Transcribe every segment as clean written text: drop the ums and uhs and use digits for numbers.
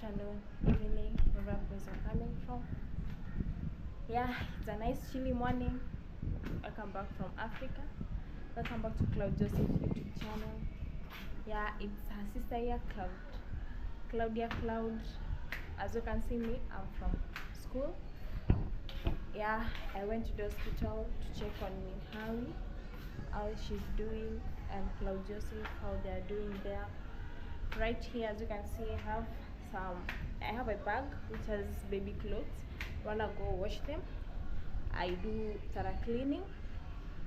afternoon, evening, wherever place you're coming from. Yeah, it's a nice chilly morning. Welcome back from Africa. Welcome back to Claude Joseph's YouTube channel. Yeah, it's her sister here, Claude. As you can see me, I'm from school. Yeah, I went to the hospital to check on MOKAMI, how she's doing, and Claude Joseph, how they're doing there. Right here, as you can see, I have a bag which has baby clothes. Wanna go wash them. I do thorough cleaning.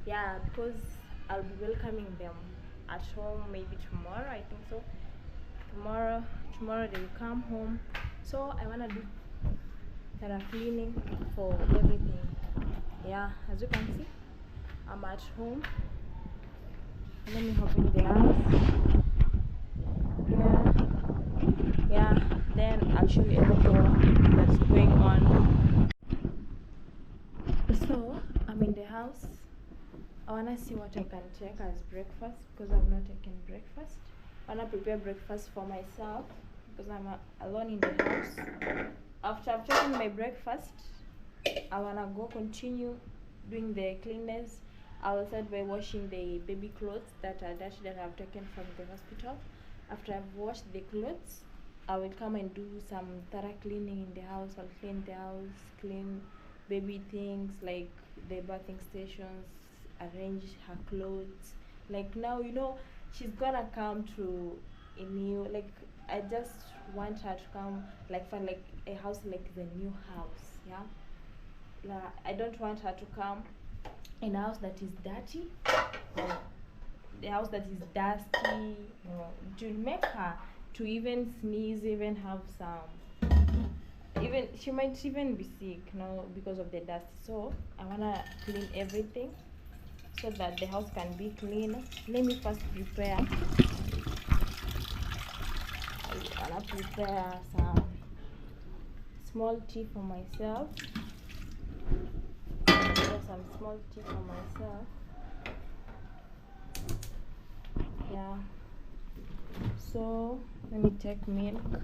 Yeah, because I'll be welcoming them at home maybe tomorrow. I think so. Tomorrow they will come home. So I wanna do thorough cleaning for everything. Yeah, as you can see, I'm at home. Let me open the house. Yeah, then I'll show you everything that's going on. So I'm in the house. I wanna see what I can take as breakfast because I've not taken breakfast. I wanna prepare breakfast for myself because I'm alone in the house. After I've taken my breakfast, I wanna go continue doing the cleanness. I will start by washing the baby clothes that are dirty that I've taken from the hospital. After I've washed the clothes, I will come and do some thorough cleaning in the house. I'll clean the house, clean baby things like the bathing stations, arrange her clothes. Like now, she's gonna come to a new, like, I just want her to come, like, find like a house like the new house. Yeah, I don't want her to come in a house that is dirty. The house that is dusty, to make her to even sneeze, even have some, even she might even be sick, because of the dust. So I wanna clean everything so that the house can be clean. Let me first prepare. I wanna prepare some small tea for myself. Some small tea for myself. Yeah, so let me take milk.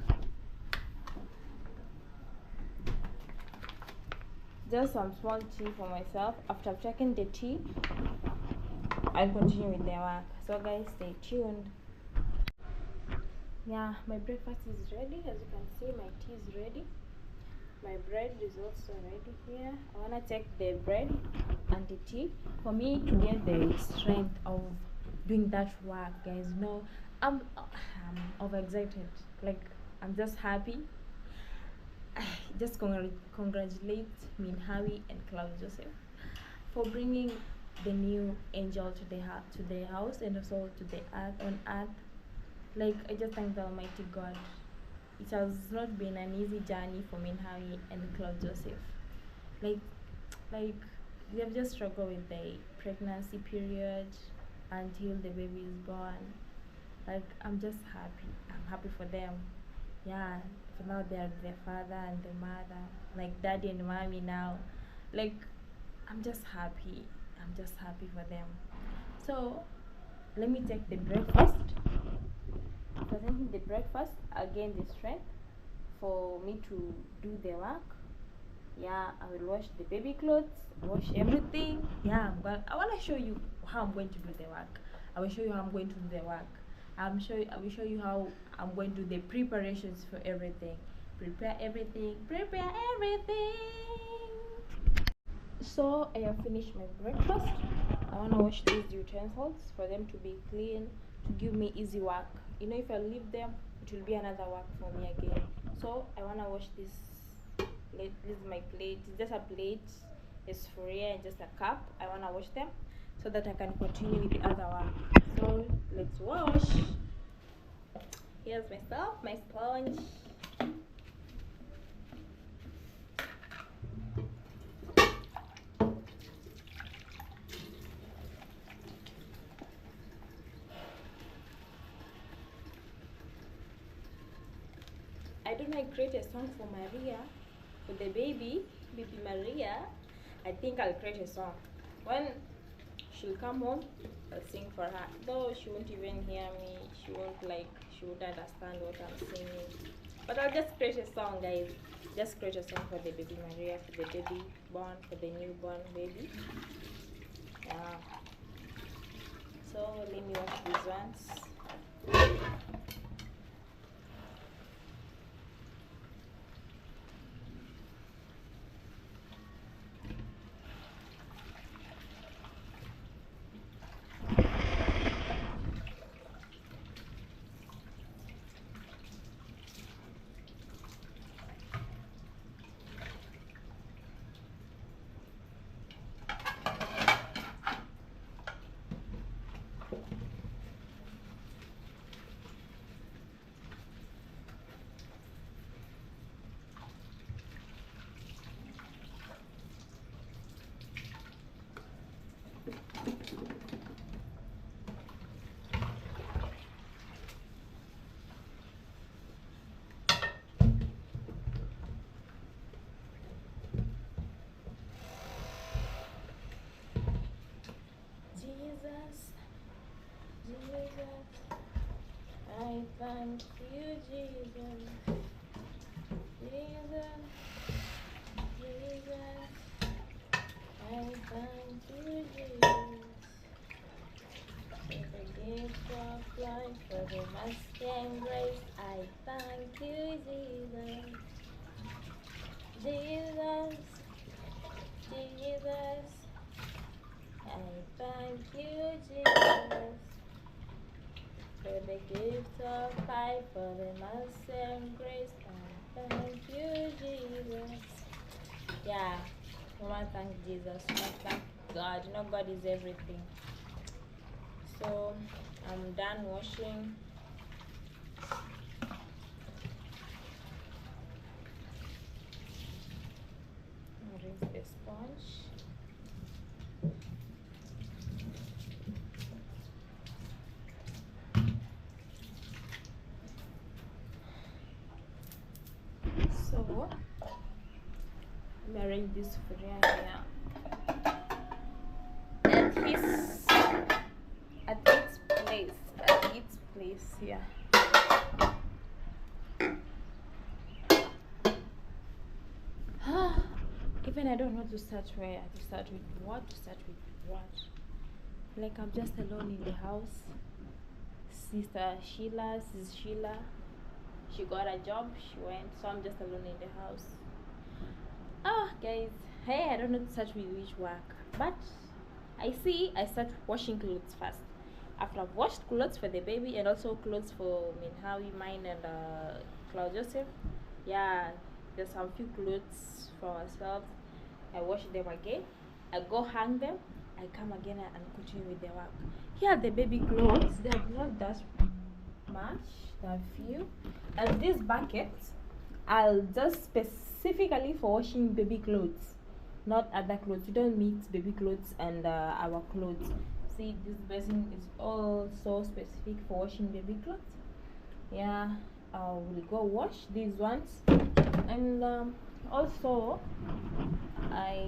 Just some small tea for myself. After I've taken the tea, I'll continue with the work. So guys, stay tuned. Yeah, my breakfast is ready. As you can see, my tea is ready. My bread is also ready here. I wanna take the bread and the tea for me to get the strength of doing that work, guys. I'm overexcited. Like, I'm just happy. Just congratulate MOKAMI and Claude Joseph for bringing the new angel to the house and also to the earth. Like, I just thank the Almighty God. It has not been an easy journey for MOKAMI and Claude Joseph. Like they have just struggled with the pregnancy period until the baby is born. Like, I'm just happy. I'm happy for them. Yeah, for now they're the father and the mother, like daddy and mommy now. Like, I'm just happy. I'm just happy for them. So let me take the breakfast. After taking the breakfast, I'll gain the strength for me to do the work. Yeah, I will wash the baby clothes, wash everything. Yeah, I want to show you how I'm going to do the work. I will show you how I'm going to do the work. I will show you how I'm going to do the preparations for everything. Prepare everything. So I have finished my breakfast. I want to wash these utensils for them to be clean, to give me easy work. If I leave them, it will be another work for me again. So I want to wash this. This is my plate. It's just a plate. It's free and just a cup. I want to wash them so that I can continue with the other work. So let's wash. Here's my stuff, my sponge. I don't know, I create a song for Maria, for the baby Maria. I think I'll create a song. When she'll come home, I'll sing for her. Though she won't even hear me, she won't understand what I'm singing. But I'll just create a song, guys. Just create a song for the baby Maria, for the baby born, for the newborn baby. Yeah. So let me wash these ones. I thank you, Jesus. Jesus, Jesus. I thank you, Jesus. For the gift of life, for the mercy and grace. I thank you, Jesus. Jesus, Jesus. I thank you, Jesus. For the gift of life, for the mercy and grace, I thank you, Jesus. Yeah, I want to thank Jesus. I want to thank God. You know, God is everything. So, I'm done washing. Rinse the sponge. So, let me arrange this for here. At its place, yeah. Even I don't know to start where, to start with what. Like, I'm just alone in the house. Sister Sheila, she got a job, she went, so I'm just alone in the house. Guys, hey, I don't know to start with which work, but I start washing clothes first. After I've washed clothes for the baby and also clothes for Minhawi, mine, and Claude Joseph, yeah, there's some few clothes for ourselves. I wash them again, I go hang them, I come again and continue with the work. Here are the baby clothes. They are not that much, there are few. And these buckets, I'll just specifically for washing baby clothes, not other clothes. You don't mix baby clothes and our clothes. See, this basin is also specific for washing baby clothes. Yeah, I will go wash these ones, and also I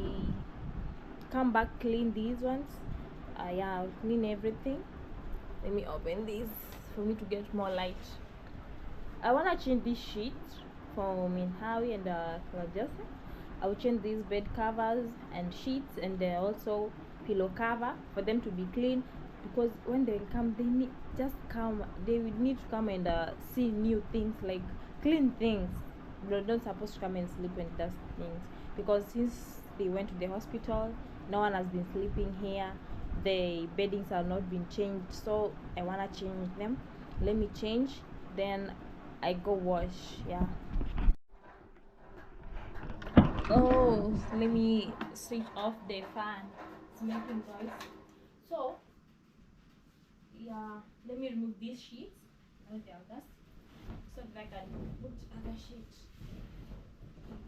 come back clean these ones. Yeah, I'll clean everything. Let me open this for me to get more light. I want to change this sheet for Minhawi and Joseph. I will change these bed covers and sheets, and also pillow cover for them to be clean, because when they come, they will need to come and see new things, like clean things. They're not supposed to come and sleep and dust things, because since they went to the hospital, no one has been sleeping here. The beddings have not been changed, so I want to change them. Let me change, then I go wash. Yeah. Oh, let me switch off the fan. It's making noise. So, yeah, let me remove these sheets, not the others, so that I can put other sheets.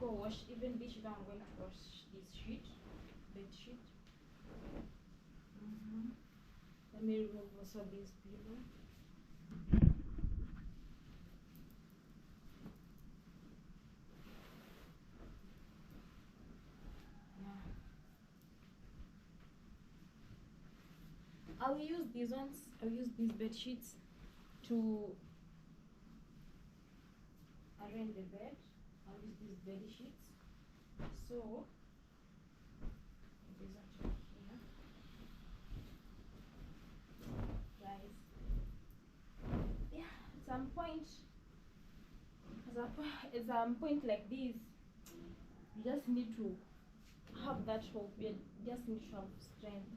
Go wash. Even this sheet, I'm going to wash this sheet, bed sheet. Let me remove also this pillow. I'll use these ones. I'll use these bed sheets to arrange the bed on these bed sheets. So it is actually here, guys. Yeah, at some point like this, you just need to have that hope. You just need to have strength,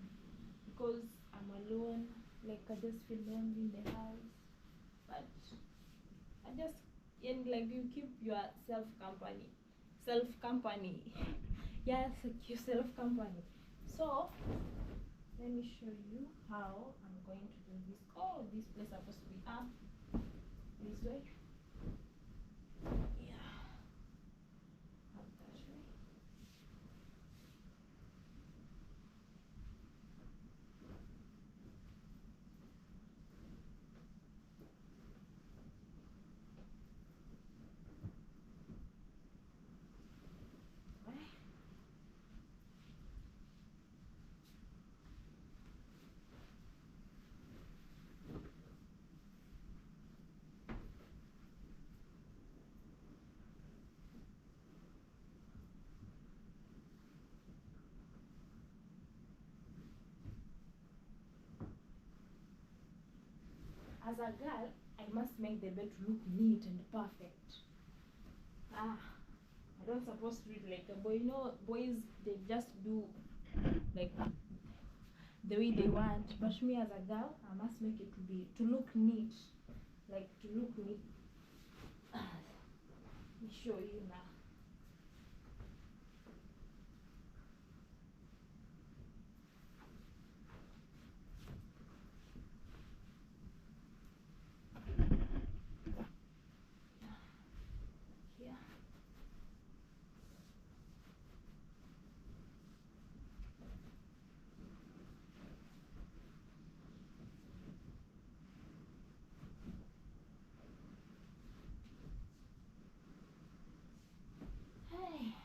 because I'm alone. Like, I just feel lonely in the house, but I just, and like, you keep your self company. Yes, like your self company. So let me show you how I'm going to do this. Oh, this place is supposed to be up this way. Yeah, up that way. As a girl, I must make the bed look neat and perfect. I don't supposed to do it like a boy. You know, boys, they just do like the way they want. But me as a girl, I must make it to look neat. Like, to look neat. Let me show you now. Here. Hey.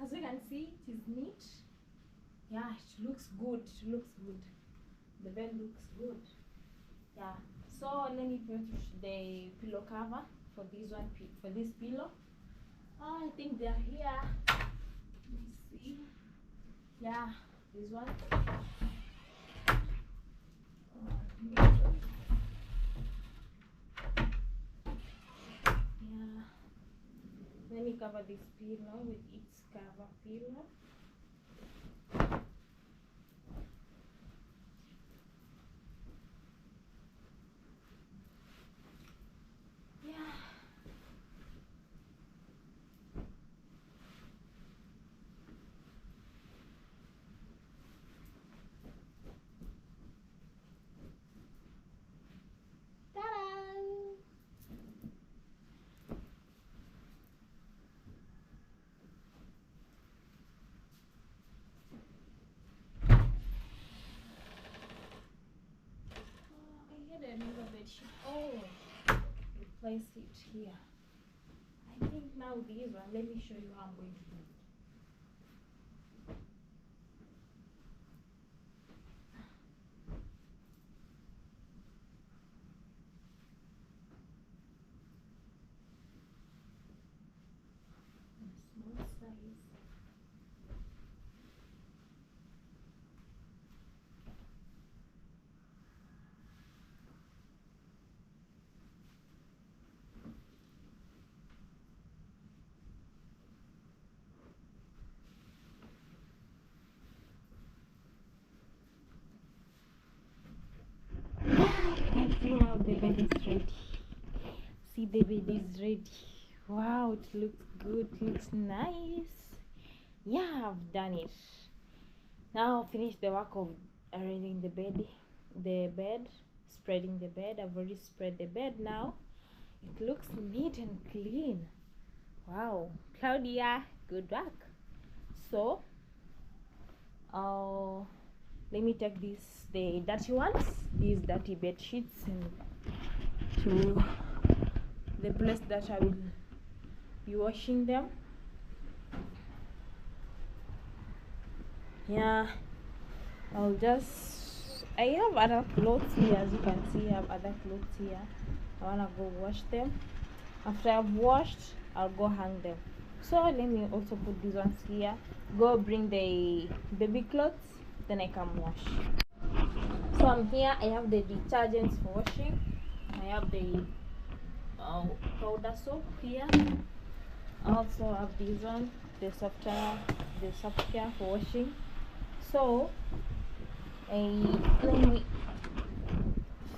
As you can see, it is neat. Yeah, it looks good. The bed looks good. Yeah. So let me put the pillow cover for this pillow. I think they're here. Let me see. Yeah, this one. Yeah. Let me cover this pillow with its cover pillow. Yeah. Another bed sheet. Oh, replace it here. I think now this one. Let me show you how I'm going to do it. Small size. Now the bed is ready. See, the bed is ready. Wow, it looks good. It looks nice. Yeah, I've done it. Now I'll finish the work of arranging the bed. spreading the bed. I've already spread the bed now. It looks neat and clean. Wow, Claudia, good work. So let me take the dirty ones, these dirty bed sheets, and to the place that I will be washing them. Yeah, I have other clothes here. As you can see, I have other clothes here. I wanna go wash them. After I've washed, I'll go hang them. So let me also put these ones here. Go bring the baby clothes, then I can wash. So I'm here. I have the detergents for washing. I have the powder soap here. I also have this one, the soft care for washing. So let me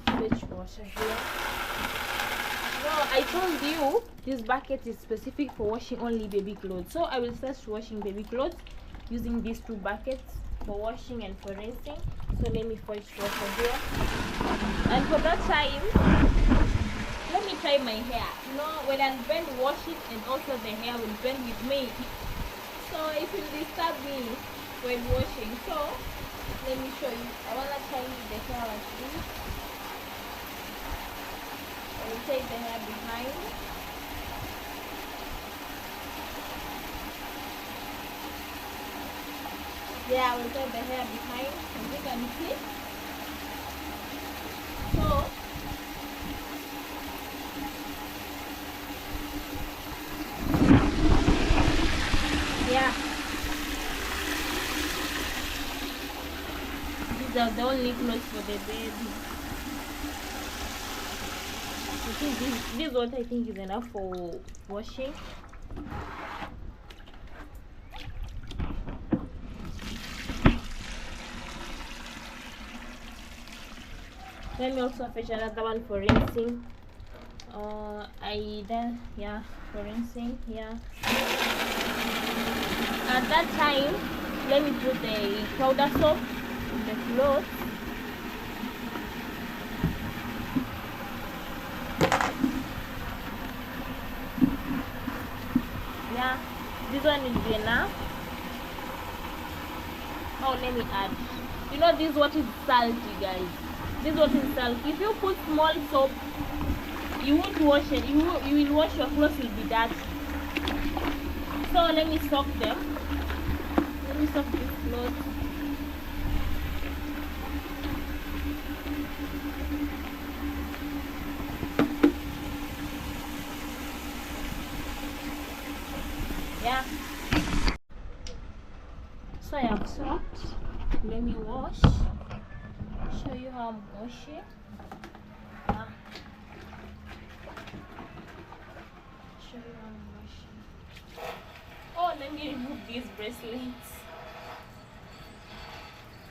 fetch water here. No, I told you this bucket is specific for washing only baby clothes. So I will start washing baby clothes using these two buckets for washing and for rinsing. So let me fetch water here. And for that time, let me try my hair. You know, when I bend washing and also the hair will bend with me. So it will disturb me when washing. So let me show you. I wanna try the hair like this. I will take the hair behind. Yeah, I will take the hair behind, as you can see. So yeah, these are the only clothes for the baby. I think this water I think is enough for washing. Let me also fetch another one for rinsing. For rinsing here. At that time, let me put the powder soap in the clothes. Yeah, this one will be enough. Oh, let me add. You know this water is salty, guys. This water is salty. If you put small soap, you won't wash it. You will wash your clothes will be dirty. So let me soak them. Let me soak these clothes. Yeah. So I have soaked. Let me wash. Show you how I'm washing. Yeah. Show you how I'm washing. Oh, let me remove these bracelets.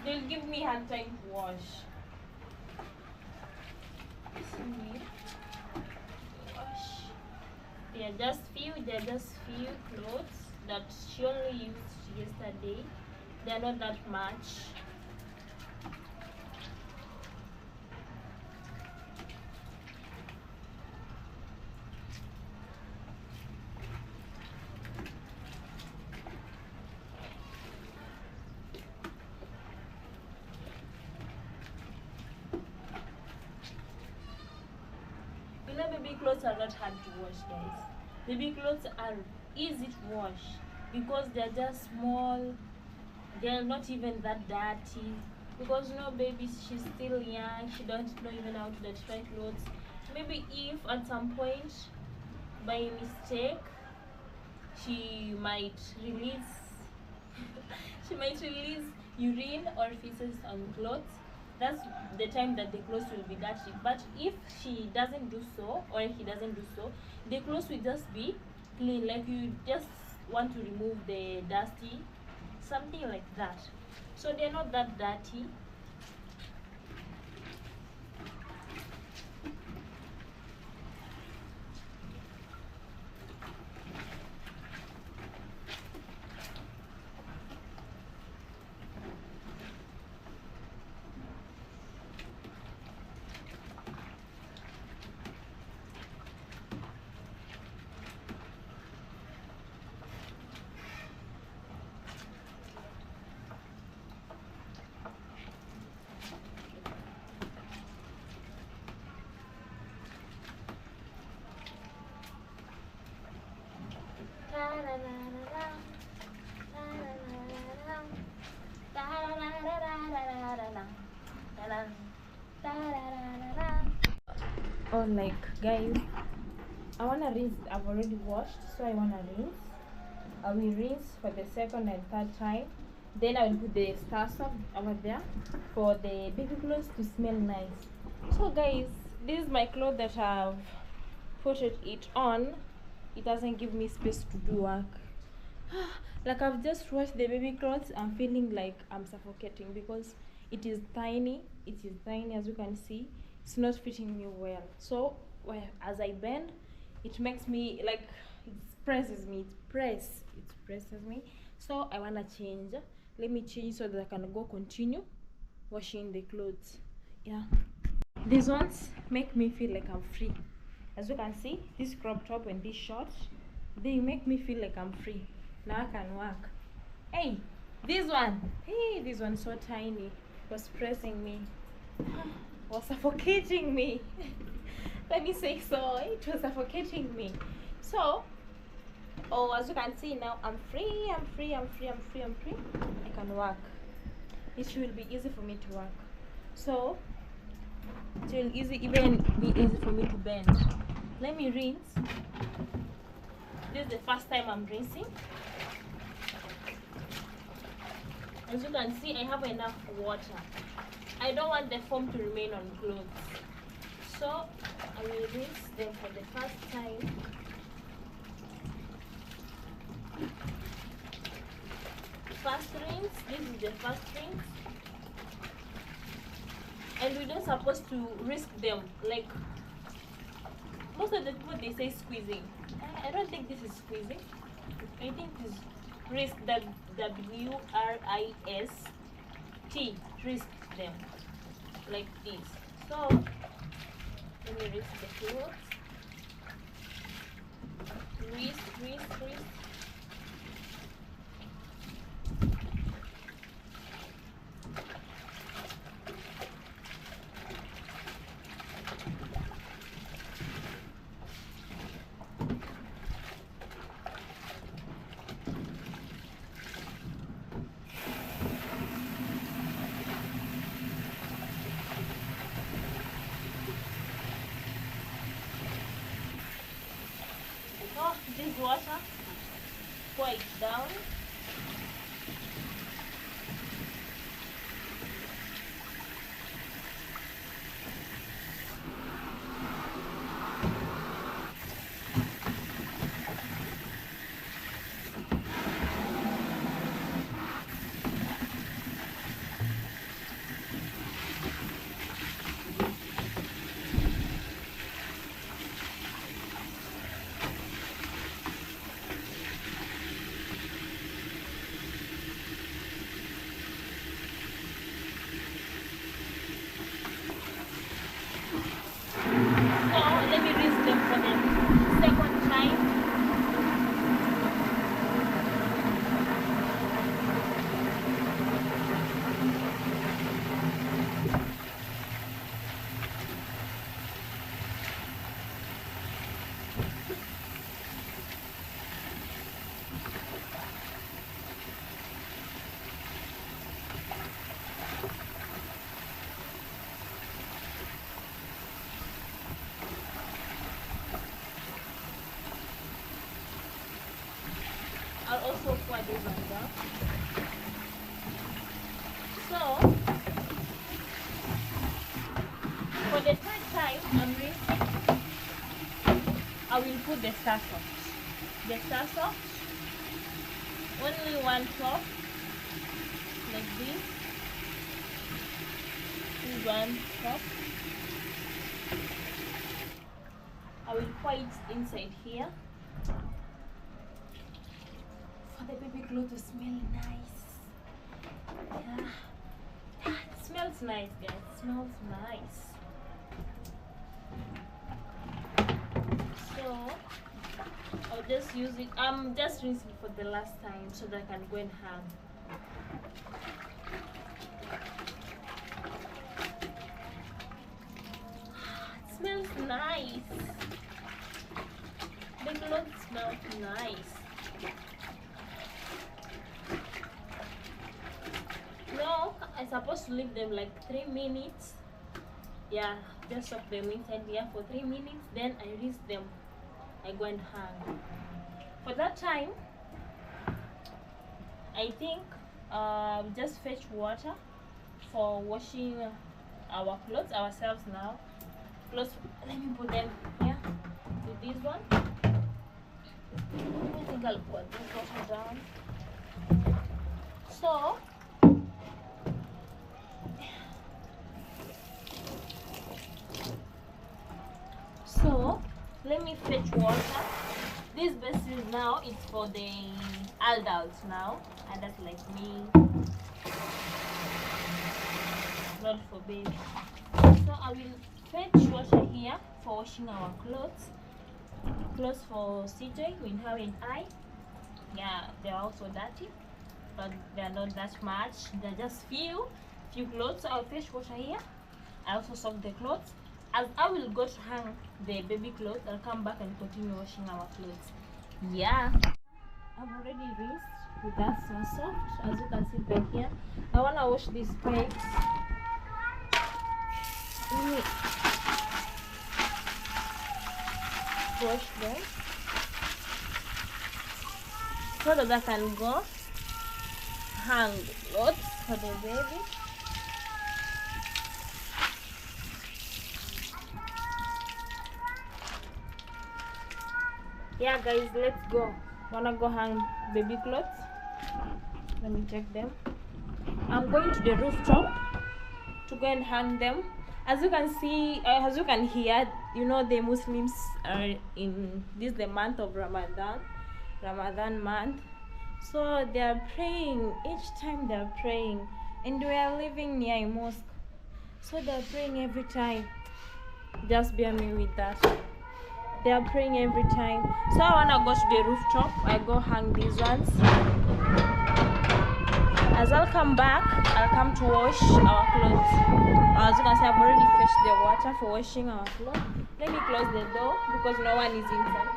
They'll give me hard time to wash. See, wash. They're just few clothes that she only used yesterday. They're not that much. You know, baby clothes are not hard to wash, guys. Baby clothes are easy to wash because they're just small. They're not even that dirty because you know, baby, she's still young. She don't know even how to dirty clothes. Maybe if at some point by mistake she might release she might release urine or feces on clothes, that's the time that the clothes will be dirty. But if she doesn't do so, or he doesn't do so, the clothes will just be clean, like you just want to remove the dusty, something like that. So they're not that dirty. Oh, like guys, I wanna rinse. I've already washed, so I wanna rinse. I will rinse for the second and third time. Then I will put the star soap over there for the baby clothes to smell nice. So guys, this is my clothes that I've put it on. It doesn't give me space to do work. Like I've just washed the baby clothes. I'm feeling like I'm suffocating because it is tiny. It is tiny, as you can see. It's not fitting me well. So as I bend, it makes me like it presses me. It presses me. So I wanna change. Let me change so that I can go continue washing the clothes. Yeah, these ones make me feel like I'm free. As you can see, this crop top and this short, they make me feel like I'm free. Now I can work. Hey, this one so tiny was pressing me, was suffocating me. Let me say so, it was suffocating me. So as you can see now, I'm free. I can work. It will be easy for me to work. So it will even be easy for me to bend. Let me rinse. This is the first time I'm rinsing. As you can see, I have enough water. I don't want the foam to remain on clothes, so I will rinse them for the first time. First rinse. This is the first rinse, and we're not supposed to risk them. Like most of the people, they say squeezing. I don't think this is squeezing. I think this is risk, that WRIST, risk them like this. So let me risk the clothes. Risk. This water, pour it down. I'll also pour this on down. So for the third time I'm rinsing, I will put the star soft. The star soft, only one drop, like this. One drop. I will pour it inside here for the baby clothes to smell nice. Yeah, it smells nice, guys. It smells nice. So I'll just use it. I'm just rinsing it for the last time so that I can go and hang. It smells nice. The clothes smell nice. No, I'm supposed to leave them like 3 minutes. Yeah, just soak them inside here for 3 minutes, then I rinse them. I go and hang. For that time, I think just fetch water for washing our clothes ourselves now. Clothes, let me put them here with this one. I think I'll put this water down. So let me fetch water. This basin now is for the adults now, adults like me, not for baby. So I will fetch water here for washing our clothes. Clothes for CJ, Winhow and I. Yeah, they're also dirty, but they're not that much. They're just few clothes. So I'll fetch water here. I also soak the clothes. As I will go to hang the baby clothes, I'll come back and continue washing our clothes. Yeah, I've already rinsed with that so soft, as you can see back here. I want to wash these pipes. Let me wash them so that I can go hang clothes for the baby. Yeah guys, let's go. Wanna go hang baby clothes? Let me check them. I'm going to the rooftop to go and hang them. As you can see, as you can hear, you know, the Muslims are in this the month of Ramadan month, so they are praying. Each time they are praying, and we are living near a mosque, so they are praying every time. Just bear me with that. They are praying every time. So I wanna go to the rooftop. I go hang these ones. As I'll come back, I'll come to wash our clothes. As you can see, I've already fetched the water for washing our clothes. Let me close the door because no one is inside.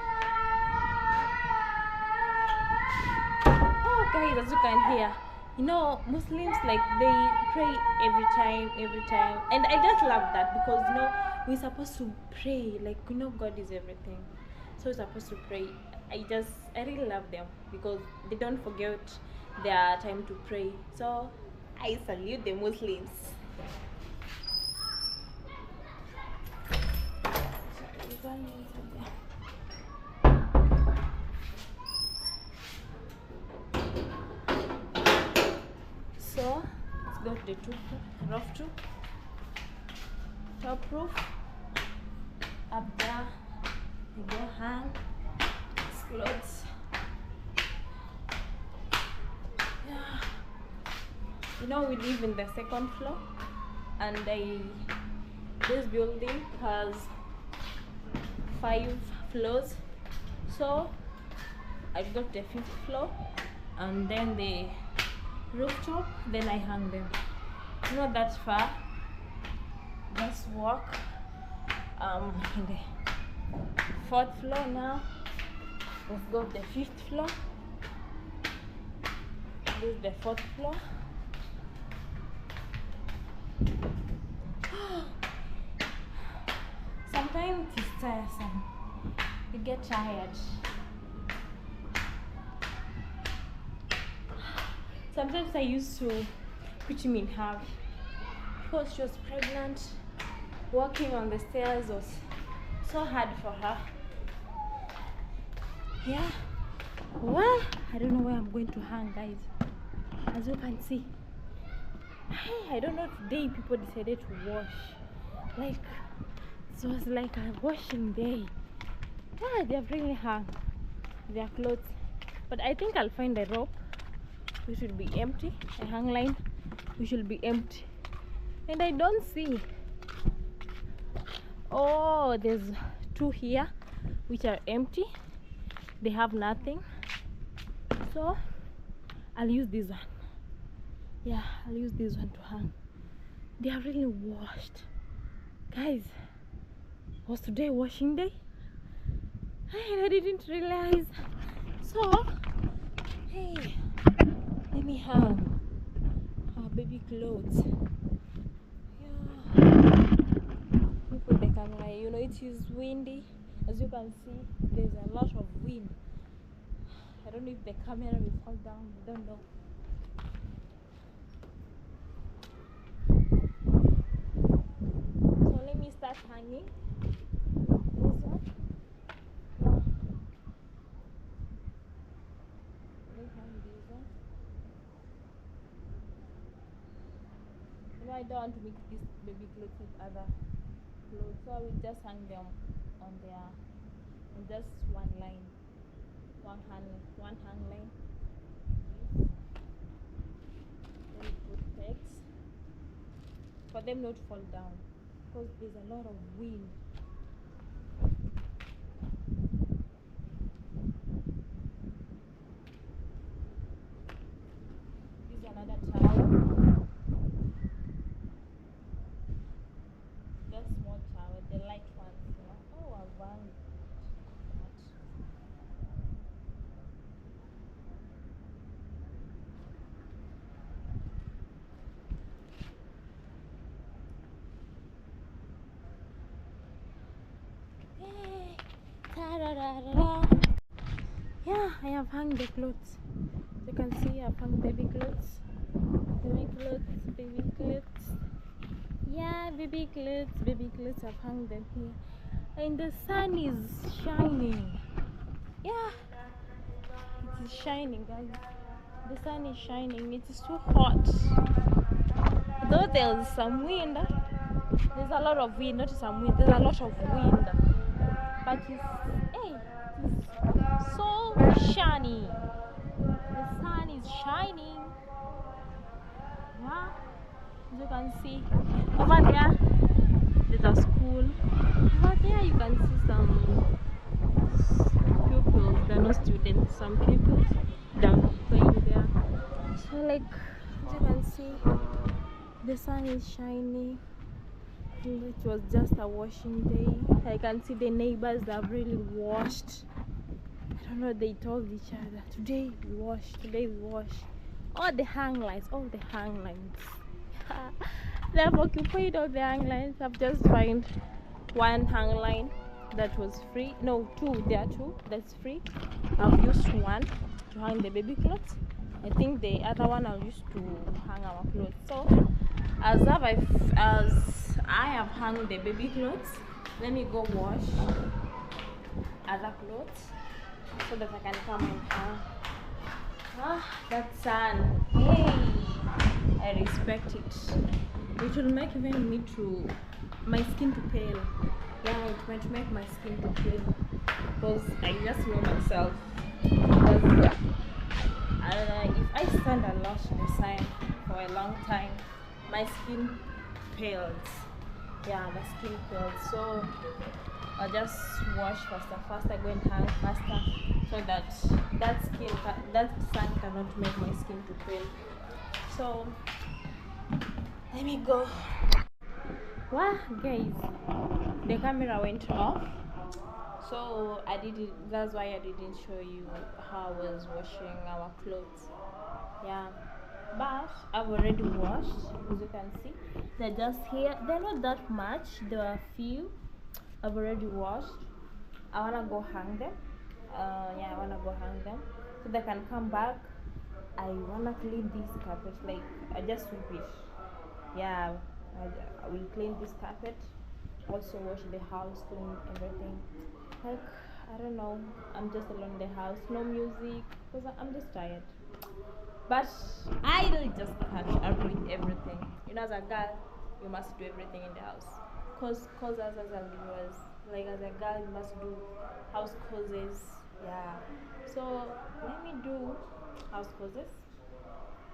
Oh guys, as you can hear, you know, Muslims, like, they pray every time, and I just love that because, you know, we're supposed to pray, like, you know, God is everything, so we're supposed to pray. I really love them because they don't forget their time to pray. So I salute the Muslims. So let's go to the top roof. Up there, we go hang these clothes. Yeah, you know, we live in the second floor, and this building has 5 floors. So I got the 5th floor, and then the rooftop, then I hang them. Not that far, just walk. In the 4th floor now. Let's go to the 5th floor. This is the 4th floor. Sometimes it's tiresome. You get tired. Sometimes I used to put him in half because she was pregnant. Walking on the stairs was so hard for her. Yeah. Well, I don't know where I'm going to hang, guys. As you can see, I don't know, today people decided to wash. Like, it was like a washing day. Yeah, they've really hung their clothes. But I think I'll find a rope. We should be empty. A hang line. We should be empty. And I don't see. Oh, there's 2 here which are empty. They have nothing. So I'll use this one. Yeah, I'll use this one to hang. They are really washed. Guys, was today washing day? I didn't realize. So, hey, let me hang our baby clothes. Yeah. Let me put the camera. You know, it is windy. As you can see, there's a lot of wind. I don't know if the camera will fall down. I don't know. So let me start hanging. This one. Yeah. Let me hang this one. You know, I don't want to mix this baby clothes with other clothes, so I will just hang them on just one line, one hang line. Then put pegs for them not to fall down because there's a lot of wind. This is another towel. Just small towel, the light ones, you know. Oh, I want that. Yay! Ta-da-da-da-da. Yeah, I have hung the clothes. You can see I've hung baby clothes. Baby clothes, baby clothes. Yeah, baby clothes, I've hung them here. And the sun is shining. Yeah, it is shining, guys. The sun is shining. It is too hot. Though there's some wind, there's a lot of wind, not some wind, there's a lot of wind. But it's so shiny. The sun is shining. Yeah, as you can see over there, there's a school. Over there, you can see some pupils. They're not students. Some pupils they're playing there. So, like as you can see, the sun is shining. It was just a washing day. I can see the neighbors have really washed. I don't know, they told each other, today we wash. All the hang lines. They've occupied all the hang lines. I've just found one hang line that was free. No, two. There are two that's free. I've used one to hang the baby clothes. I think the other one I'll use to hang our clothes. So as I have hung the baby clothes, let me go wash other clothes so that I can come and hang. That sun, hey, I respect it. It will make even my skin to pale. Yeah, it might make my skin to pale because I just know myself. Because I don't know, if I stand a lot in the sun for a long time, my skin pales. Yeah, my skin pales. So I'll just wash faster, go and hang faster, so that that sun cannot make my skin to pale. So let me go. Wow, guys, the camera went off, so that's why I didn't show you how I was washing our clothes. Yeah, but I've already washed. As you can see, they're just here. They're not that much, there are a few. I've already washed. I wanna go hang them. Yeah, I wanna go hang them so they can come back. I wanna clean this carpet, like I just sweep it. Yeah, I will clean this carpet, also wash the house, clean everything. Like, I don't know, I'm just alone in the house, no music, because I'm just tired. But I will just catch up with everything. You know, as a girl, you must do everything in the house. Cause as a viewers, like as a girl, you must do house causes. Yeah. So let me do house causes.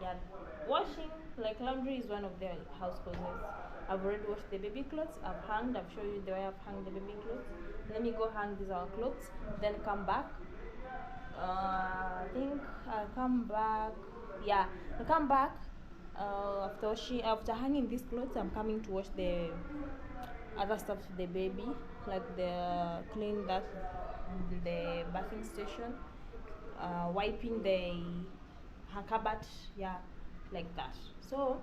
Yeah, washing, like laundry is one of the house causes. I've already washed the baby clothes. I've shown you the way I've hung the baby clothes. Let me go hang these our clothes, then come back. I think I'll come back. Yeah, I'll come back after hanging these clothes. I'm coming to wash the other stuff to the baby, like the bathing station, wiping the her cupboard. Yeah, like that. So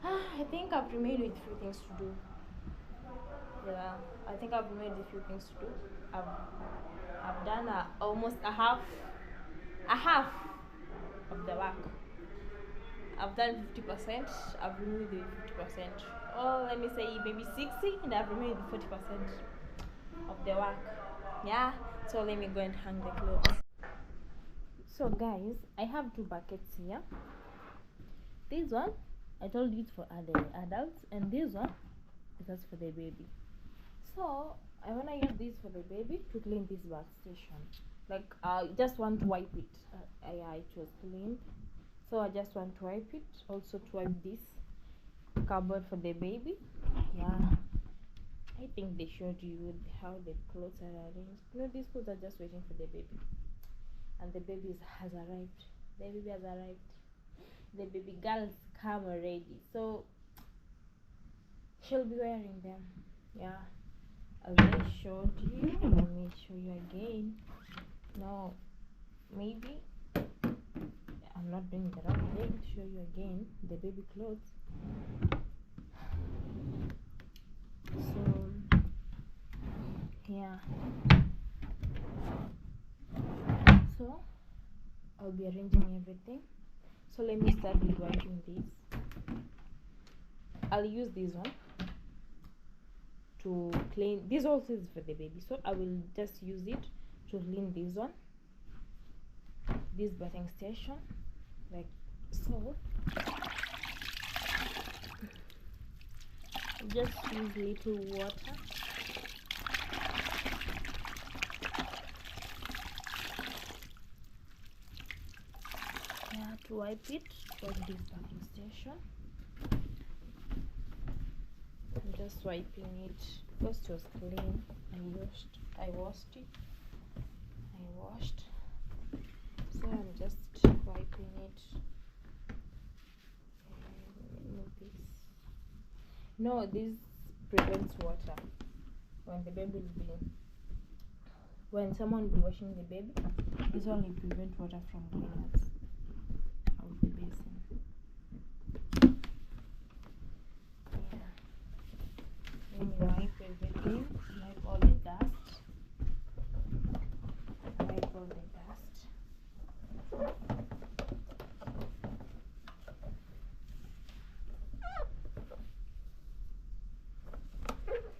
I think I've remained with few things to do. Yeah, I think I've remained with few things to do. I've done almost a half of the work. I've done 50%. I've removed the 50%. Or let me say maybe 60, and I've removed the 40% of the work. Yeah. So let me go and hang the clothes. So guys, I have two buckets here. This one I told you it's for adults, and this one is just for the baby. So I wanna use this for the baby to clean this workstation. Like I just want to wipe it. Yeah, it was cleaned. So I just want to wipe it. Also to wipe this cupboard for the baby. Yeah. I think they showed you how the clothes are arranged. No, these clothes are just waiting for the baby. And the baby has arrived. The baby has arrived. The baby girls come already. So she'll be wearing them. Yeah. As I showed you. Let me show you again. No. Maybe I'm not doing the wrong thing. Show you again the baby clothes. So yeah. So I'll be arranging everything. So let me start with wiping this. I'll use this one to clean. This also is for the baby, so I will just use it to clean this one, this bathing station, like so. Just use little water. Yeah, to wipe it, wipe this bathing station. I'm just wiping it because it was clean. I washed it. So I'm just wiping it. Remove this. No, this prevents water when the baby is being. When someone will be washing the baby, this only prevents water from going out of the basin. Let me wipe everything, wipe all the dust, wipe all the dust.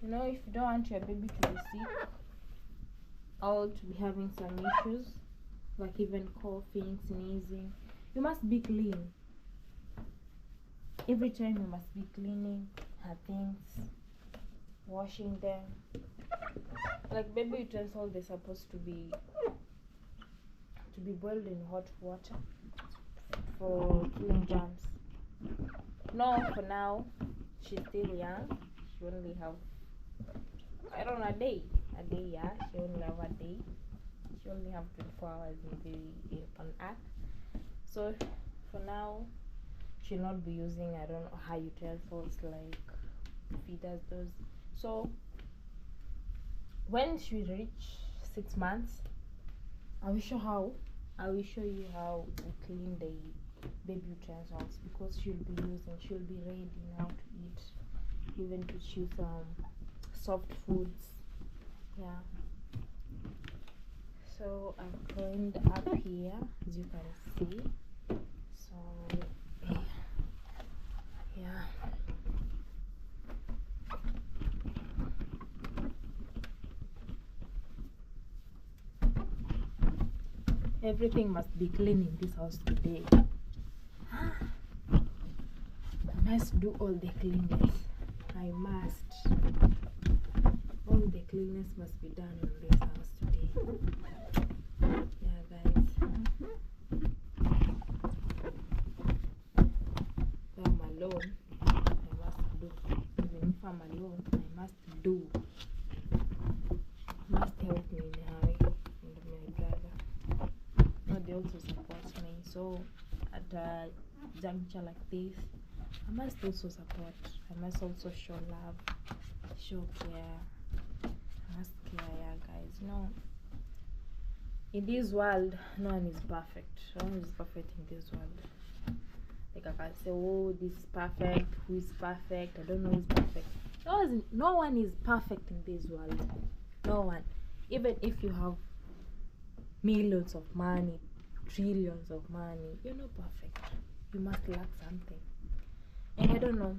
You know, if you don't want your baby to be sick or to be having some issues, like even coughing, sneezing, you must be clean. Every time you must be cleaning her things, washing them. Like baby utensils, they're supposed to be boiled in hot water for killing germs. No, for now she's still young. She only have, I don't know, a day. Yeah, she only have a day. She only have 24 hours on earth. So for now she'll not be using, I don't know, her utensils like feeders, those. So when she reach 6 months, I will show you how we clean the baby utensils, because she'll be ready now to eat, even to chew some soft foods. Yeah. So I've cleaned up here, as you can see. So yeah. Everything must be clean in this house today. I must do all the cleanness. I must. All the cleanness must be done in this house today. Yeah, guys. If I'm alone, I must do. Even if I'm alone, I must do. Must help me in a hurry. And my brother. No, they also support me. So at a juncture like this, I must also support. I must also show love, show care. I must care, yeah, guys. You know, in this world, no one is perfect. No one is perfect in this world. Like I can say, oh, this is perfect, who is perfect, I don't know who's perfect. No one is perfect in this world. No one. Even if you have millions of money, trillions of money, you're not perfect. You must lack something. And I don't know,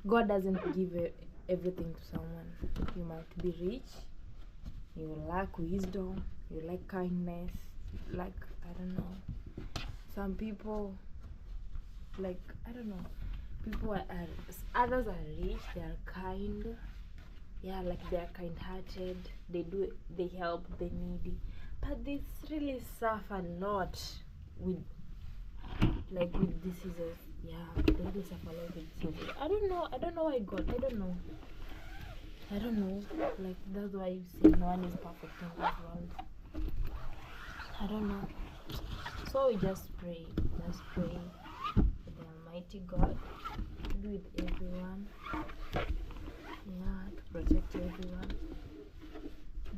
God doesn't give everything to someone. You might be rich, you lack wisdom, you lack kindness, like, I don't know, some people, like, I don't know, people are others are rich, they are kind, yeah, like they are kind-hearted, they help the needy, but they really suffer a lot with diseases. Yeah, they really suffer a lot with diseases. I don't know why God, I don't know, like, that's why you see no one is perfect in this world. I don't know. So we just pray for the Almighty God to be with everyone, yeah, to protect everyone.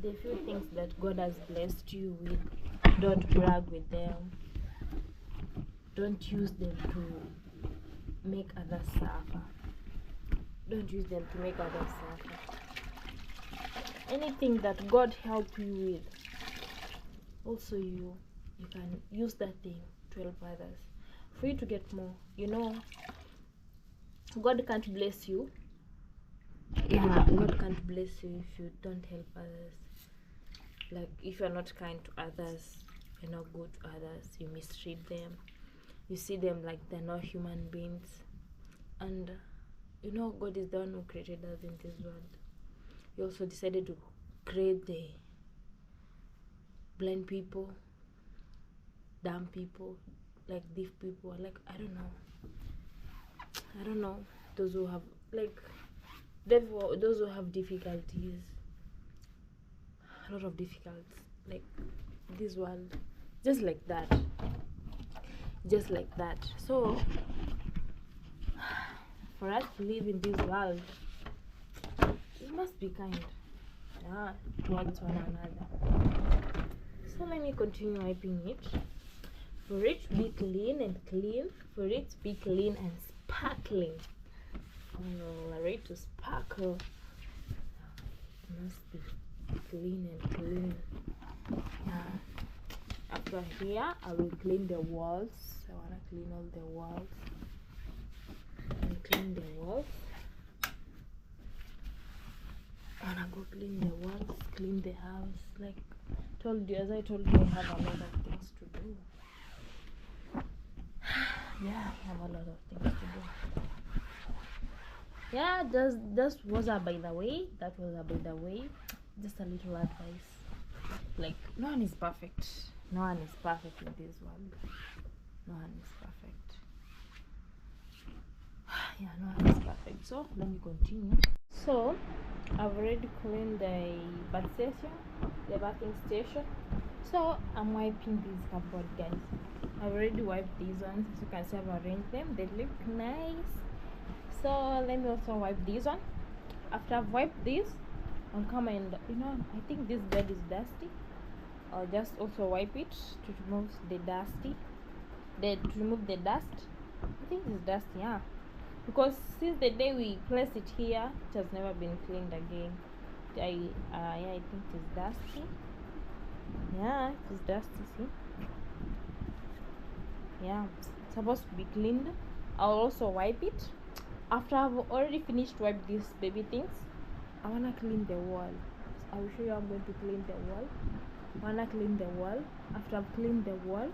The few things that God has blessed you with, don't brag with them, don't use them to make others suffer. Don't use them to make others suffer. Anything that God helped you with, also you can use that thing to help others, for you to get more. God can't bless you. Yeah, God can't bless you if you don't help others. Like, if you're not kind to others, you're not good to others, you mistreat them, you see them like they're not human beings. And God is the one who created us in this world. He also decided to create the blind people, dumb people, like deaf people, like, I don't know, those who have, like, those who have difficulties, a lot of difficulties, like, this world, just like that. So for us to live in this world, we must be kind, yeah, towards one another. So let me continue wiping it, for it to be clean and clean, for it to be clean and sparkling. For it to sparkle, it must be clean and clean. Yeah. After here, I will clean the walls. I want to clean all the walls. Clean the walls. I want to go clean the walls, clean the house. Like, as I told you, I have a lot of things to do. Yeah, I have a lot of things to do. Yeah, that was a by the way. Just a little advice. Like, no one is perfect. No one is perfect in this world. No one is perfect. Yeah, no one is perfect. So let me continue. So I've already cleaned the bathing station. So I'm wiping these cupboard, guys. I've already wiped these ones. As you can see, I've arranged them. They look nice. So let me also wipe this one. After I've wiped this, I'll come and I think this bed is dusty. I'll just also wipe it to remove the dust. I think it's dusty, yeah, because since the day we placed it here, it has never been cleaned again. I think it's dusty. Yeah, it's dusty. See, yeah, it's supposed to be cleaned. I'll also wipe it. After I've already finished wipe these baby things, I wanna clean the wall. I will show you how I'm going to clean the wall. I wanna clean the wall. After I've cleaned the wall,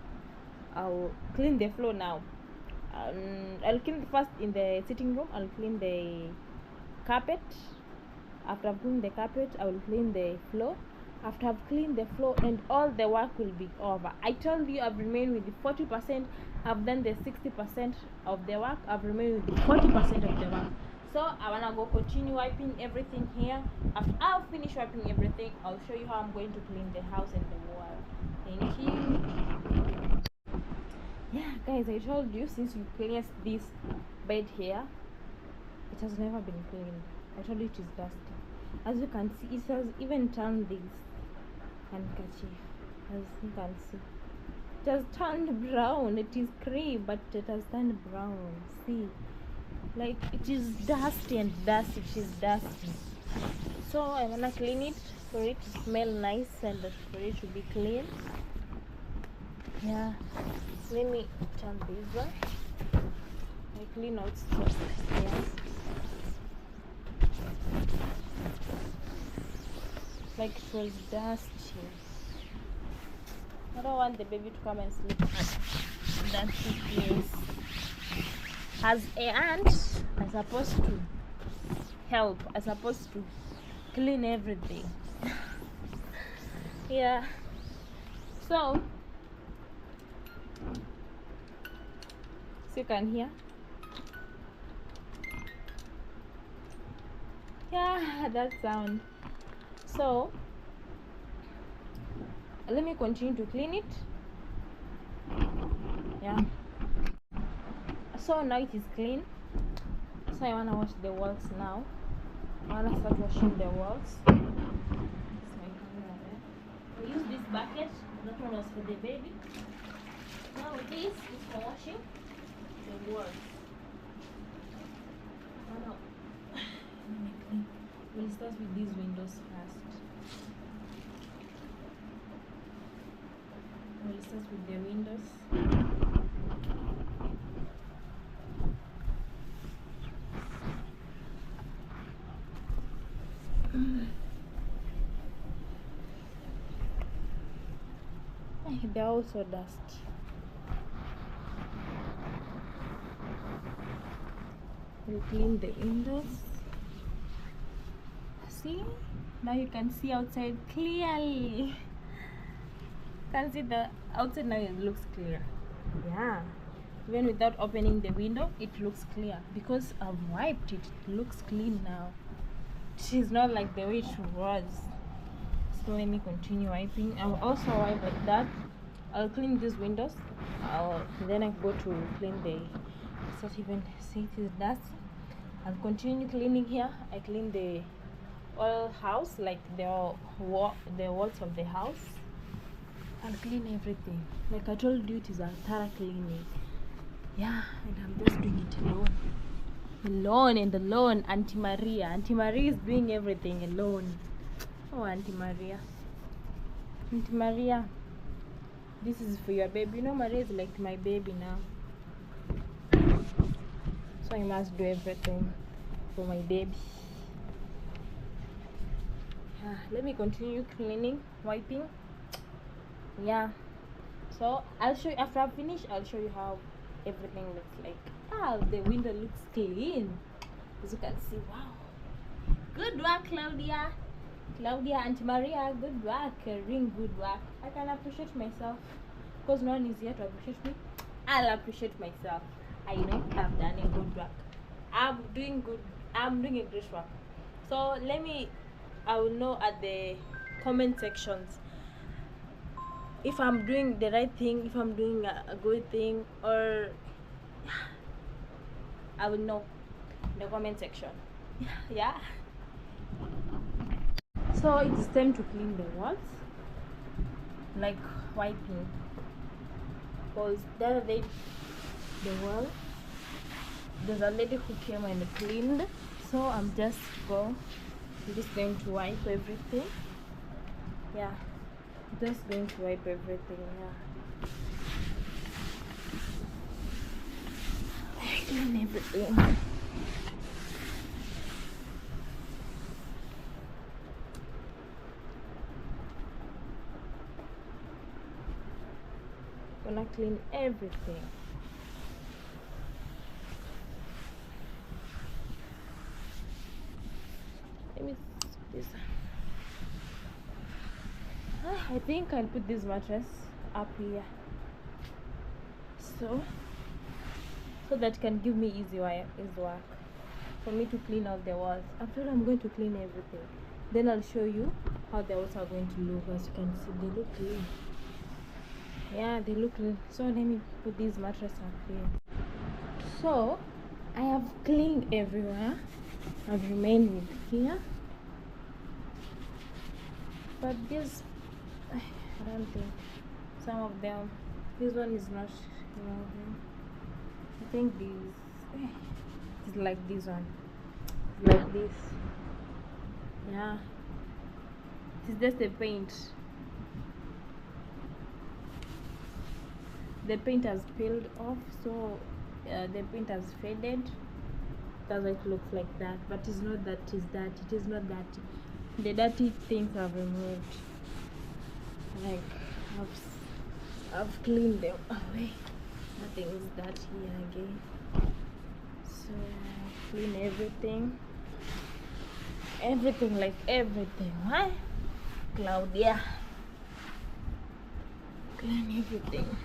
I'll clean the floor now. I'll clean first in the sitting room. I'll clean the carpet. After I've cleaned the carpet, I will clean the floor. After I've cleaned the floor, and all the work will be over. I told you I've remained with the 40%. I've done the 60% of the work. I've remained with the 40% of the work. So I wanna go continue wiping everything here. After I've finished wiping everything, I'll show you how I'm going to clean the house and the wall. Thank you. Yeah, guys, I told you, since we cleansed this bed here, it has never been cleaned. I told you it is dusty. As you can see, it has even turned this handkerchief, as you can see. It has turned brown. It is cream, but it has turned brown. See, like it is dusty and dusty. It is dusty. So I wanna clean it for it to smell nice and for it to be clean. Yeah, let me turn this one. I clean out stuff. Yeah. Like it was dusty. I don't want the baby to come and sleep at dusty place. As a aunt, I'm supposed to help. I'm supposed to clean everything. Yeah. So you can hear. Yeah, that sound. So let me continue to clean it. Yeah. So now it is clean. So I wanna wash the walls now. I wanna start washing the walls. I use this bucket. That one was for the baby. Now this is for washing the walls. Oh, no. We'll start with these windows first. We'll start with the windows. They're also dusty. We'll clean the windows. See? Now you can see outside clearly. You can see the outside now, it looks clear. Yeah. Even without opening the window, it looks clear because I've wiped it. It looks clean now. She's not like the way she was. So let me continue wiping. I'll also wipe like that. I'll clean these windows. Then I go to clean the. Start even see it is dusty. I'll continue cleaning here. I clean the whole house, like the walls of the house. I'll clean everything. Like I told you, it is a thorough cleaning. Yeah, and I'm just doing it alone. Auntie Maria is doing everything alone. Oh, Auntie Maria, this is for your baby. You know, Maria is like my baby now, so I must do everything for my baby. Yeah, let me continue cleaning, wiping. Yeah, so I'll show you after I finish. I'll show you how everything looks like. The window looks clean, as you can see. Wow, good work, Claudia, Auntie Maria, good work, ring, good work. I can appreciate myself because no one is here to appreciate me. I'll appreciate myself. I know I've done a good work. I'm doing good. I'm doing a great work. So I will know at the comment sections if I'm doing the right thing, if I'm doing a good thing, or I will know in the comment section. Yeah. So it's time to clean the walls, like wiping, because the other day there's a lady who came and cleaned, so I'm just going to wipe everything. Yeah, just going to wipe everything. Yeah, I clean everything. Gonna clean everything. Let me see this. I think I'll put this mattress up here, so that can give me easy work for me to clean all the walls. After I'm going to clean everything, then I'll show you how the walls are going to look. As you can see, they look clean. Yeah, they look clean. So let me put this mattress up here. So I have cleaned everywhere. I've remained with here, but this, I don't think some of them This one is not removing. I think this is like this one, like this. Yeah, it's just the paint. The paint has peeled off, so the paint has faded. That's why it looks like that, but it's not that it's dirty. It is not dirty. The dirty things are removed. Like I've cleaned them away. Nothing is dirty here again. So clean everything. Everything, like everything. Why? Claude, yeah. Clean everything.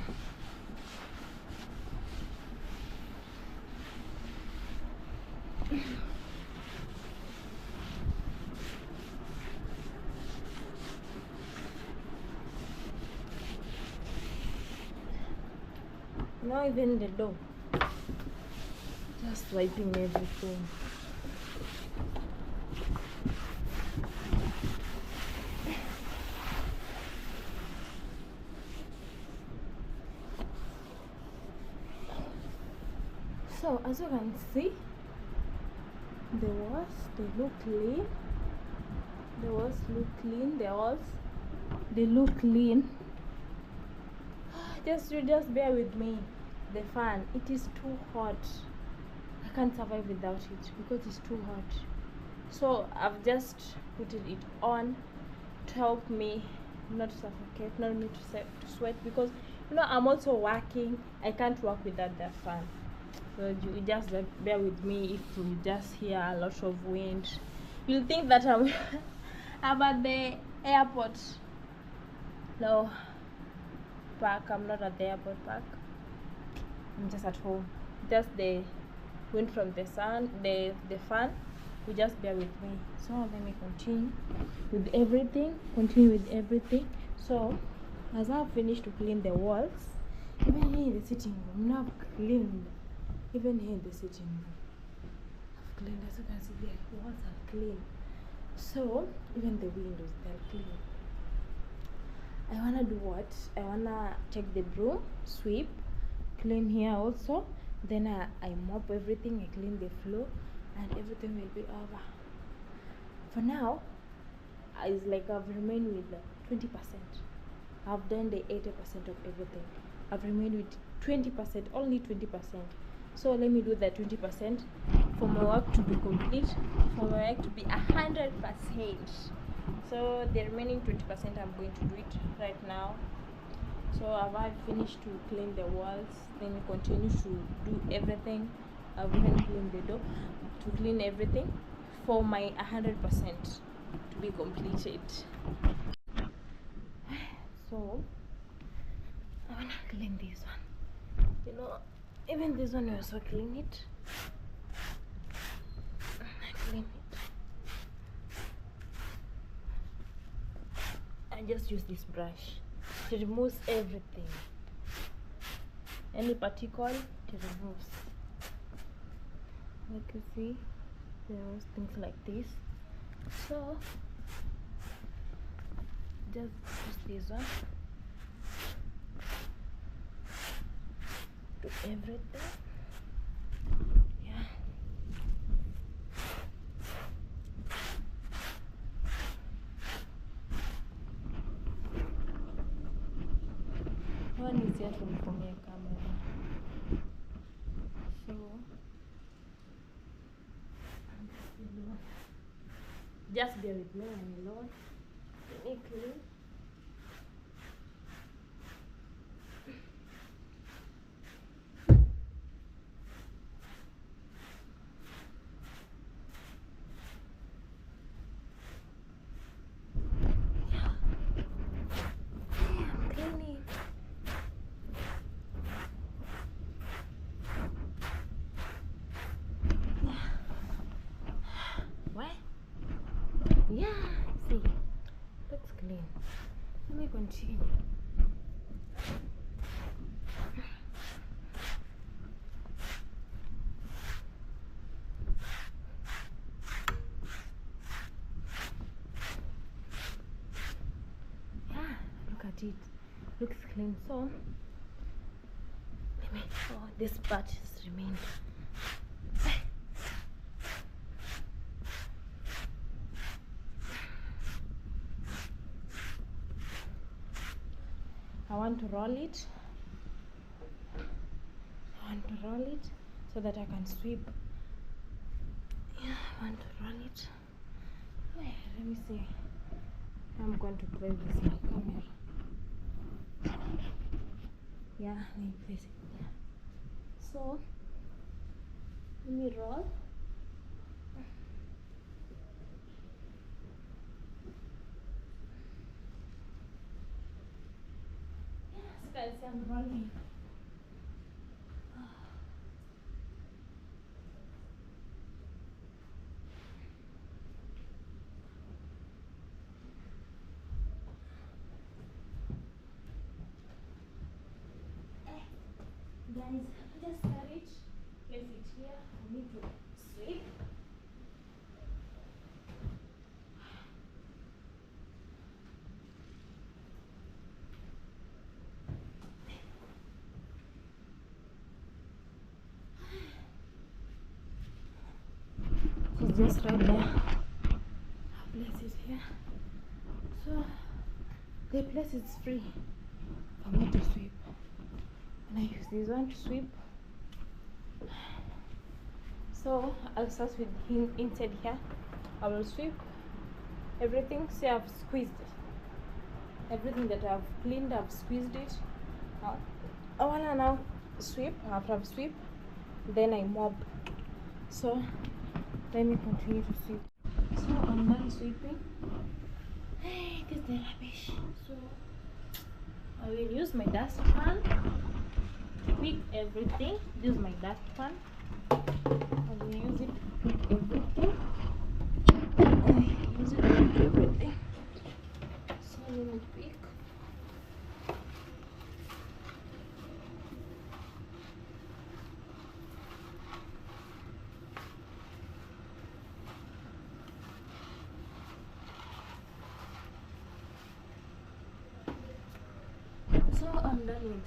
Not even the door. Just wiping everything. So as you can see, the walls, they look clean. The walls look clean. The walls, they look clean. Just bear with me. The fan, it is too hot. I can't survive without it because it's too hot. So I've just put it on to help me not to suffocate, not me to sweat, because you know I'm also working. I can't work without the fan. So you just bear with me if you just hear a lot of wind. You'll think that I'm I'm at the airport. No, park. I'm not at the airport park. I'm just at home. Just the wind from the sun, the fan. You just bear with me. So let me continue with everything. So as I've finished to clean the walls, even here in the sitting room, now I've cleaned. Even here in the sitting room, I've cleaned. As you can see, the walls are clean. So even the windows, they're clean. I wanna do what? I wanna take the broom, sweep, clean here also. Then I mop everything. I clean the floor, and everything will be over. For now, it's like I've remained with 20%. I've done the 80% of everything. I've remained with 20%, only 20%. So let me do the 20% for my work to be complete, for my work to be 100%. So the remaining 20% I'm going to do it right now. So I've finished to clean the walls. Let me continue to do everything. I've even cleaned the door, to clean everything for my 100% to be completed. So I wanna clean this one. You know, even this one, you also clean it. I clean it. I just use this brush. It removes everything. Any particle, it removes. Like you see, there's things like this. So just use this one to everything. Yeah. One is here to inform your camera. So just bear with me, I'm alone. Let me clean. Yeah, see, looks clean. Let me continue. Yeah, look at it. Looks clean. So Oh, this part is remained. I want to roll it. So that I can sweep. Yeah, I want to roll it. Wait, let me see. I'm going to place this in my camera. Yeah, let me place it there. So let me roll. Yes, guys, I'm rolling. Guys, just carry it, place it here. I need to sweep. It's just right there. I'll place it here. So the place is free for me to sweep. And I use this one to sweep. So I'll start with him inside here. I will sweep everything. See, I've squeezed it. Everything that I've cleaned, I've squeezed it. I wanna now sweep. After I've sweep, then I mop. So let me continue to sweep. So I'm done sweeping. Hey, this is the rubbish. So I will use my dustpan to pick everything. Use my dustpan. I will use it to pick everything. I use it to pick everything. So let me pick. So I'm done with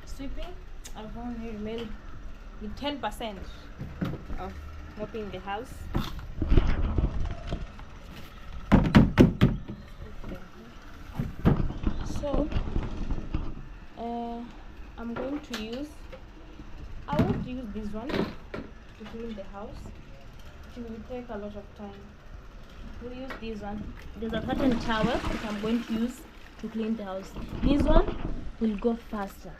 sweeping. I've only remained with 10% of mopping the house. So I'm going to use, I won't use this one to clean the house. It will take a lot of time. We'll use this one. There's a cotton towel that I'm going to use to clean the house. This one will go faster,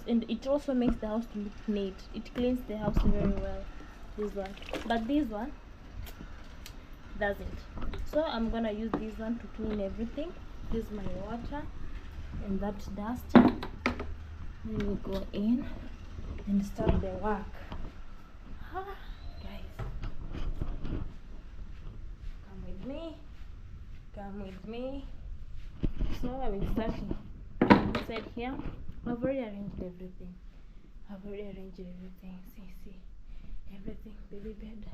and it also makes the house to look neat. It cleans the house very well, this one. But this one doesn't. So I'm gonna use this one to clean everything. This is my water and that duster. Then we go in and start the work. Guys, come with me. So I will start inside here. I've already arranged everything. See, everything, baby bed.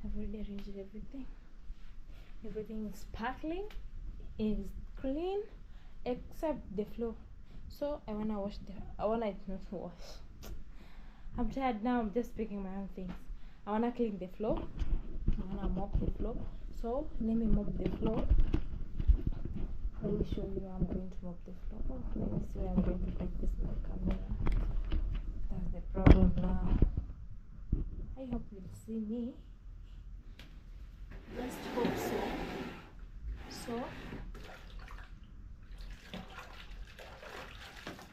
I've already arranged everything. Everything is sparkling, is clean, except the floor. So I wanna wash I wanna not wash. I'm tired now. I'm just picking my own things. I wanna clean the floor. I wanna mop the floor. So let me mop the floor. Let me show you how I'm going to mop the floor. Oh, let me see where I'm going to take this my camera. That's the problem now. I hope you'll see me. Just hope so. So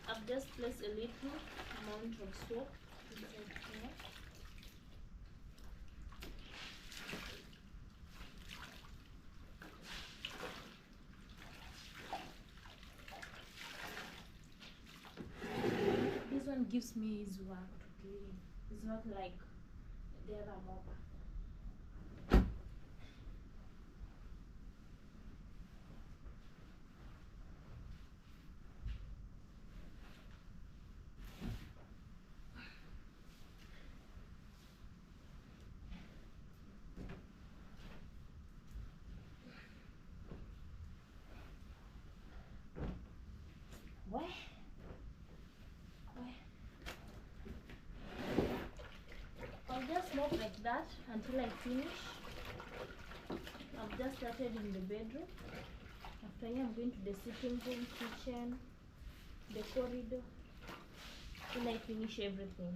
I've just placed a little amount of soap inside here. This one gives me his work to clean. It's not like the other mopper. What? that until I finish. I've just started in the bedroom. After here, I'm going to the sitting room, kitchen, the corridor, till I finish everything.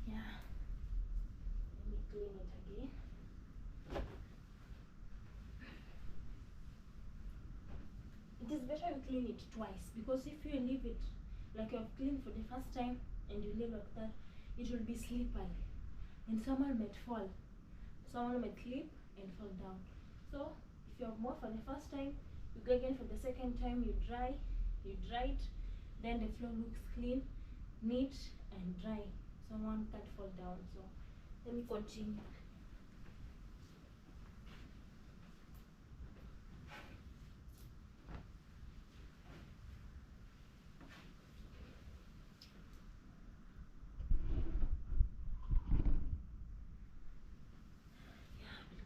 Yeah, let me clean it again. It is better you clean it twice, because if you leave it like you have cleaned for the first time and you leave like that, it will be slippery and someone might fall. Someone might slip and fall down. So if you have more for the first time, you go again for the second time, you dry it, then the floor looks clean, neat and dry. Someone can't fall down. So let me continue.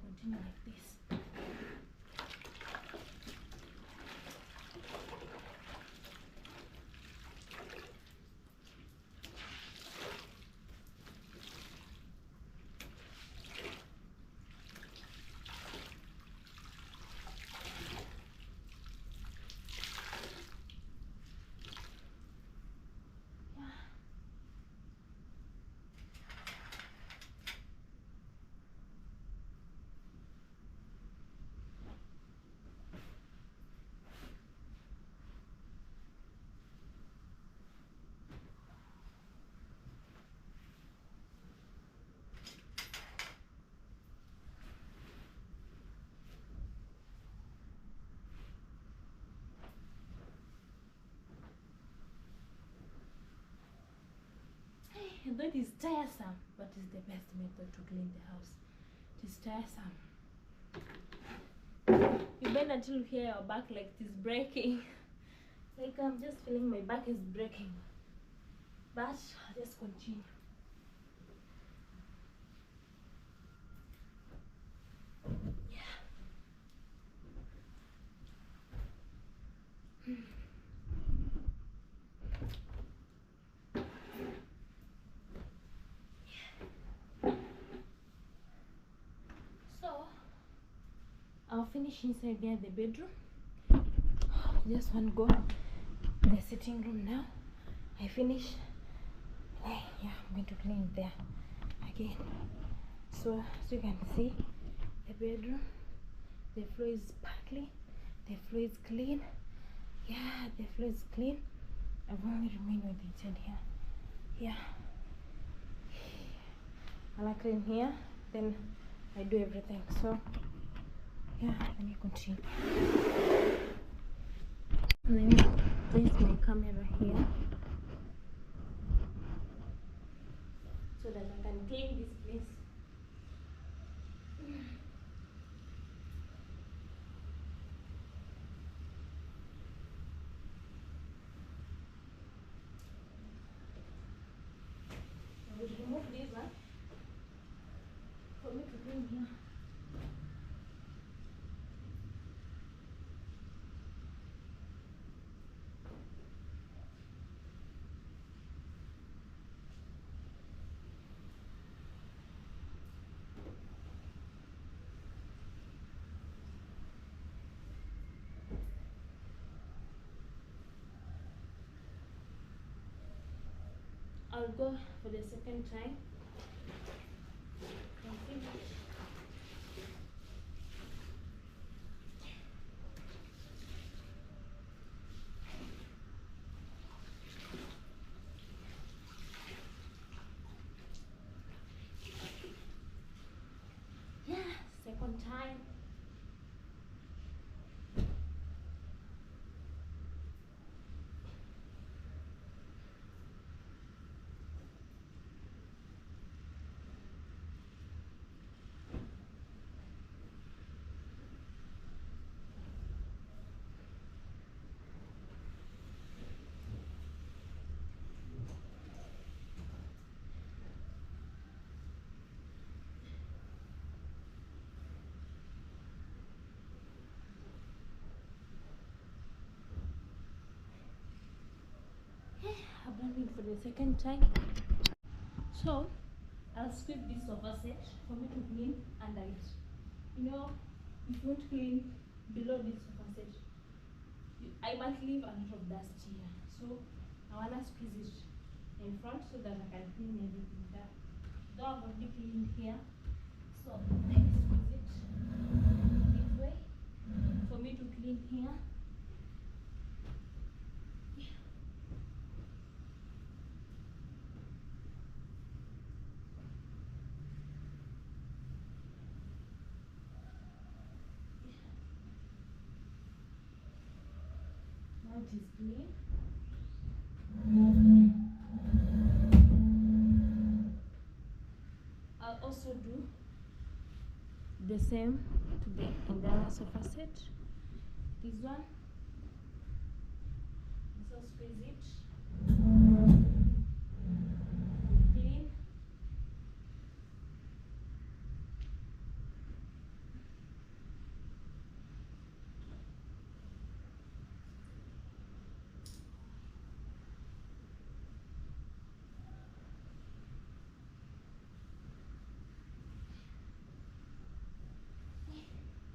Continue like this. Though it is tiresome, but it's the best method to clean the house. It is tiresome. You bend until you hear your back like it is breaking. Like I'm just feeling my back is breaking. But I'll just continue. I'll finish inside there, the bedroom. Just want to go the sitting room now. I finish. Yeah, I'm going to clean there again. So as you can see, the bedroom, the floor is sparkly, the floor is clean. Yeah, the floor is clean. I've only remained with the inside here. Yeah, I'll clean here, then I do everything. So yeah, let me continue. Let me place my camera here so that I can clean this place. I will remove this one for me to clean here. I'll go for the second time and finish. Yeah, second time. for the second time. So I'll sweep this sofa set for me to clean under it. You know, if you won't clean below this sofa set, I might leave a lot of dust here. So I wanna squeeze it in front so that I can clean everything there. Though I've already cleaned here, so I squeeze it this way for me to clean here. Now it is clean. I'll also do the same to the entire sofa set. This one, so squeeze it, clean.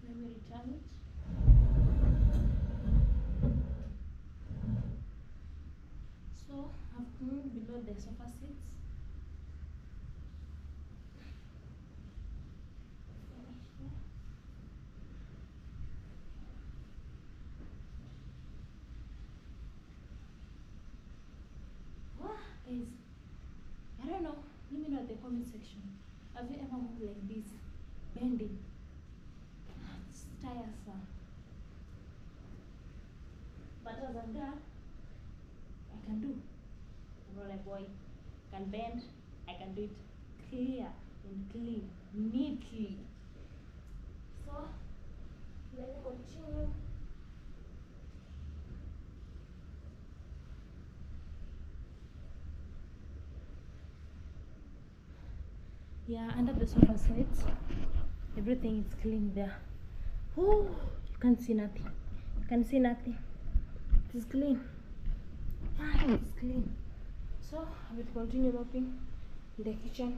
Let me return it. So I've cleaned below the sofa seats. What is, I don't know, let me know in the comment section. Have you ever moved like this, bending? It's tiresome. But other than that, I can do. I'm not a boy. I can bend. I can do it clear and clean, neatly. So let me continue. Yeah, under the sofa sets, everything is clean there. Oh, you can't see nothing. You can see nothing. It is clean. Ah, it is clean. So I will continue mopping the kitchen.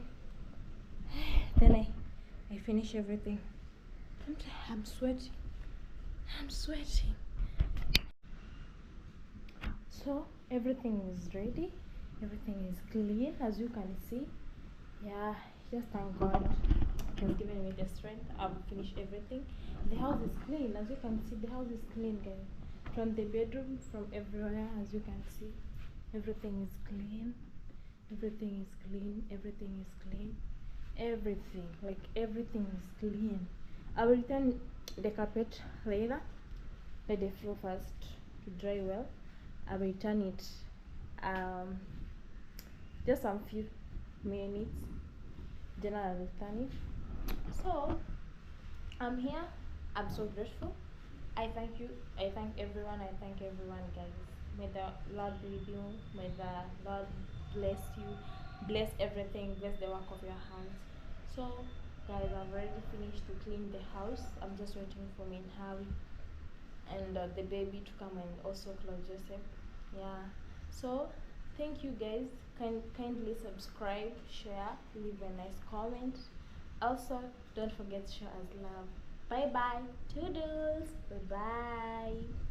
Then I finish everything. I'm sweating. I'm sweating. So everything is ready. Everything is clean, as you can see. Yeah, just thank God has given me the strength. I've finished everything. The house is clean, as you can see. The house is clean, guys. From the bedroom, from everywhere, as you can see, everything is clean. Everything is clean. Everything is clean. Everything, like everything is clean. I will return the carpet later. Let the floor first to dry well. I will return it just some few minutes, then I'll return it. So I'm here. I'm so grateful. I thank you. I thank everyone. I thank everyone, guys. May the Lord lead you. May the Lord bless you. Bless everything. Bless the work of your hands. So guys, I've already finished to clean the house. I'm just waiting for me and Harry and the baby to come, and also Claude Joseph. Yeah, so thank you guys. Kindly subscribe, share, leave a nice comment. Also, don't forget to show us love. Bye bye. Toodles. Bye bye.